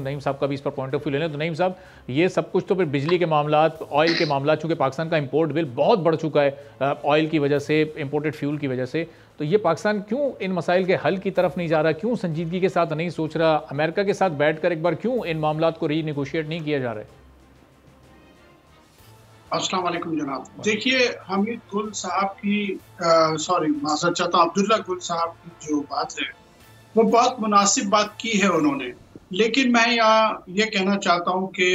नईम साहब का भी इस पर पॉइंट ऑफ व्यू ले लें। तो नईम साहब, ये सब कुछ तो फिर बिजली के मामला, ऑयल के मामला, चूंकि पाकिस्तान का इंपोर्ट बिल बहुत बढ़ चुका है ऑयल की वजह से, इंपोर्टेड फ्यूल की वजह से, तो ये पाकिस्तान क्यों इन मसाइल के हल की तरफ नहीं जा रहा, क्यों संजीदगी के साथ नहीं सोच रहा, अमेरिका के साथ बैठकर एक बार क्यों इन मामला को रीनेगोशिएट नहीं किया जा रहा है? अस्सलाम वालेकुम जनाब। देखिए, हमीद गुल साहब की माजरत चाहता हूं, अब्दुल्ला गुल साहब की जो बात है वो बहुत मुनासिब बात की है उन्होंने, लेकिन मैं यहाँ ये कहना चाहता हूँ कि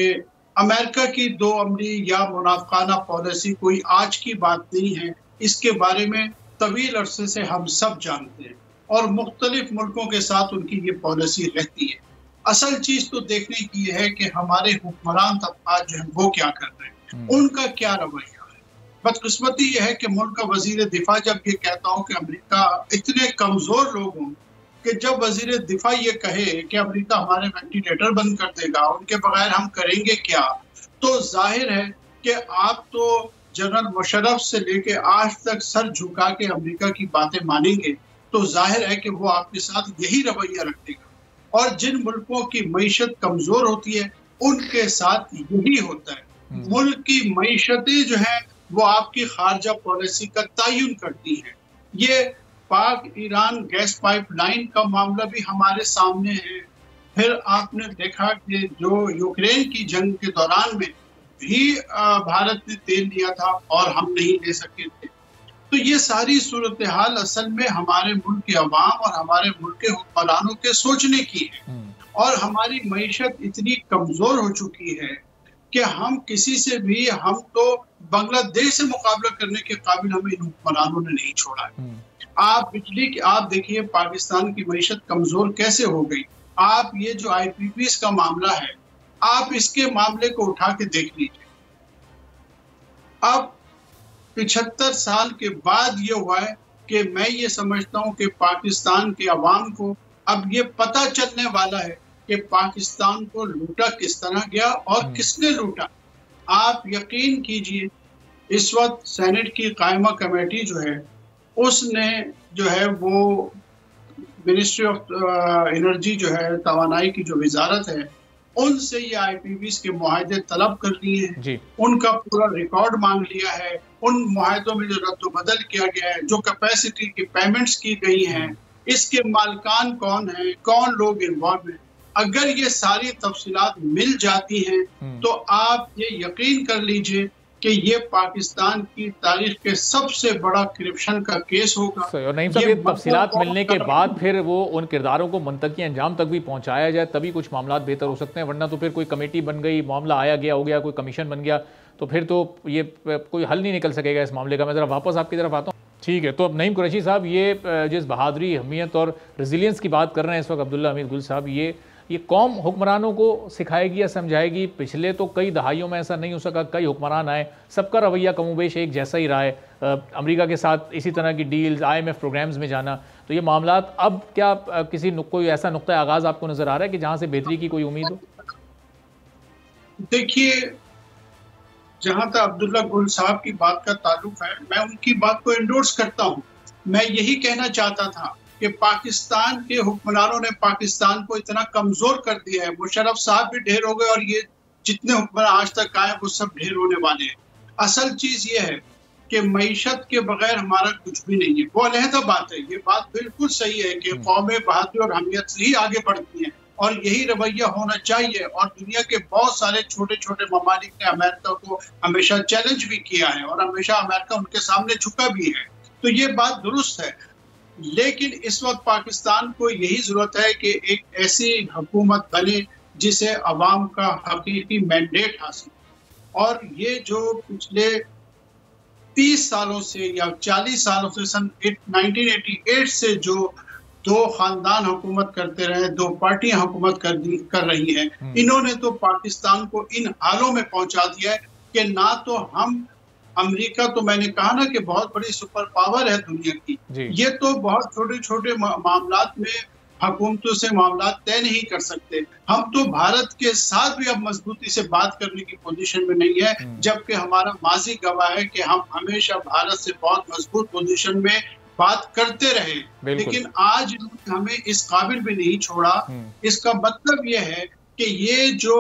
अमेरिका की दो अमली या मुनाफिकाना पॉलिसी कोई आज की बात नहीं है। इसके बारे में तवील अरसे से हम सब जानते हैं और मुख्तलिफ मुल्कों के साथ उनकी ये पॉलिसी रहती है। असल चीज तो देखने की है कि हमारे हुक्मरान तबकात जो है वो क्या कर रहे हैं, उनका क्या रवैया है। बदकिस्मती ये है कि मुल्क का वजीर दिफा जब ये कहता हूँ कि अमेरिका इतने कमजोर लोग हों कि जब वजीर दिफा ये कहे कि अमेरिका हमारे वेंटिलेटर बंद कर देगा, उनके बगैर हम करेंगे क्या, तो जाहिर है कि आप तो जनरल मुशर्रफ से लेके आज तक सर झुका के अमेरिका की बातें मानेंगे, तो जाहिर है कि वो आपके साथ यही रवैया रखेगा। और जिन मुल्कों की मईशत कमजोर होती है उनके साथ यही होता है। मुल्क की मईशतें जो है वो आपकी खारजा पॉलिसी का तयन करती है। ये पाक ईरान गैस पाइपलाइन का मामला भी हमारे सामने है। फिर आपने देखा कि जो यूक्रेन की जंग के दौरान में भी भारत ने तेल लिया था और हम नहीं ले सके थे। तो ये सारी सूरत हाल असल में हमारे मुल्क के अवाम और हमारे मुल्क के हुक्मरानों के सोचने की है। और हमारी मईशत इतनी कमजोर हो चुकी है कि हम किसी से भी, हम तो बांग्लादेश से मुकाबला करने के काबिल हमें इन हुक्मरानों ने नहीं छोड़ा है। आप देखिए पाकिस्तान की मईशत कमजोर कैसे हो गई। आप ये जो IPPs का मामला है, आप इसके मामले को उठा के देख लीजिए। अब 75 साल के बाद ये हुआ है कि मैं ये समझता हूँ कि पाकिस्तान के अवाम को अब ये पता चलने वाला है कि पाकिस्तान को लूटा किस तरह गया और किसने लूटा। आप यकीन कीजिए, इस वक्त सेनेट की कायमा कमेटी जो है उसने जो है वो मिनिस्ट्री ऑफ एनर्जी जो है, तवानाई की जो वजारत है, उनसे ये IPPs के मुआहदे तलब कर लिए हैं। उनका पूरा रिकॉर्ड मांग लिया है। उन मुआहदों में जो रद्द-बदल किया गया है, जो कैपेसिटी की पेमेंट्स की गई हैं, इसके मालकान कौन है, कौन लोग इन्वॉल्व हैं, अगर ये सारी तफसीलात मिल जाती हैं तो आप ये यकीन कर लीजिए कि ये पाकिस्तान की तारीख के सबसे बड़ा करप्शन का केस होगा। और नहीं साहब, ये तफसीलात मिलने के बाद फिर वो उन किरदारों को मुंतकी अंजाम तक भी पहुंचाया जाए, तभी कुछ मामला बेहतर हो सकते हैं। वरना तो फिर कोई कमेटी बन गई, मामला आया गया हो गया, कोई कमीशन बन गया, तो फिर तो ये कोई हल नहीं निकल सकेगा इस मामले का। मैं ज़रा वापस आपकी तरफ आता हूँ। ठीक है, तो अब नईम कुरैशी साहब, ये जिस बहादुरी, अहमियत और रेजिलियंस की बात कर रहे हैं इस वक्त अब्दुल्ला हमीद गुल साहब, ये कौम हुक्मरानों को सिखाएगी या समझाएगी? पिछले तो कई दहाइयों में ऐसा नहीं हो सका, कई हुक्मरान आए, सबका रवैया कमोबेश एक जैसा ही रहा है। अमेरिका के साथ इसी तरह की डील्स, IMF प्रोग्राम्स में जाना, तो ये मामलात अब क्या कोई ऐसा नुक्ता आगाज आपको नजर आ रहा है कि जहां से बेहतरी की कोई उम्मीद हो? देखिए, जहां तक अब्दुल्ला गुल साहब की बात का ताल्लुक है, मैं उनकी बात को एंडोर्स करता हूं। मैं यही कहना चाहता था कि पाकिस्तान के हुक्मरानों ने पाकिस्तान को इतना कमजोर कर दिया है। मुशर्रफ साहब भी ढेर हो गए और ये जितने हुक्मरान आज तक आए वो सब ढेर होने वाले हैं। असल चीज ये है कि मईशत के बगैर हमारा कुछ भी नहीं है। वो अलहदा बात है, ये बात बिल्कुल सही है कि कौमें बहादुरी और हमियत से ही आगे बढ़ती हैं और यही रवैया होना चाहिए। और दुनिया के बहुत सारे छोटे छोटे ममालिक ने अमेरिका को हमेशा चैलेंज भी किया है और हमेशा अमेरिका उनके सामने झुका भी है। तो ये बात दुरुस्त है, लेकिन इस वक्त पाकिस्तान को यही जरूरत है कि एक ऐसी हुकूमत बने जिसे अवाम का हकीकी मैंडेट हासिल। और ये जो पिछले 30 सालों से या 40 सालों से, सन 1988 से जो दो खानदान हुकूमत करते रहे, दो पार्टियां हुकूमत कर रही हैं, इन्होंने तो पाकिस्तान को इन हालों में पहुंचा दिया है कि ना तो हम, अमेरिका तो मैंने कहा ना कि बहुत बड़ी सुपर पावर है दुनिया की, ये तो बहुत छोटे छोटे मामलात में हुकूमतों से मामला तय नहीं कर सकते। हम तो भारत के साथ भी अब मजबूती से बात करने की पोजीशन में नहीं है, जबकि हमारा माजी गवाह है कि हम हमेशा भारत से बहुत मजबूत पोजीशन में बात करते रहे। लेकिन आज हमें इस काबिल भी नहीं छोड़ा। इसका मतलब यह है कि ये जो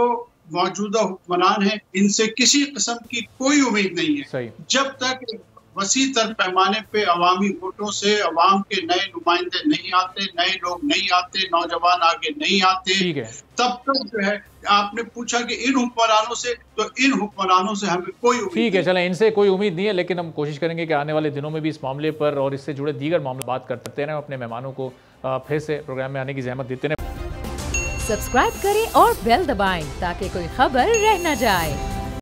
मौजूदा हुक्मरान है इनसे किसी किस्म की कोई उम्मीद नहीं है। सही। जब तक वसी तर पैमाने पे अवामी वोटों से अवाम के नए नुमाइंदे नहीं आते, नए लोग नहीं आते, नौजवान आगे नहीं आते, तब तक जो है आपने पूछा कि इन हुक्मरानों से, तो इन हुक्मरानों से हमें कोई उम्मीद ठीक है, चलें, इनसे कोई उम्मीद नहीं है, लेकिन हम कोशिश करेंगे कि आने वाले दिनों में भी इस मामले पर और इससे जुड़े दीगर मामले बात करते रहें। अपने मेहमानों को फिर से प्रोग्राम में आने की जहमत देते रहें। सब्सक्राइब करें और बेल दबाएं ताकि कोई खबर रह न जाए।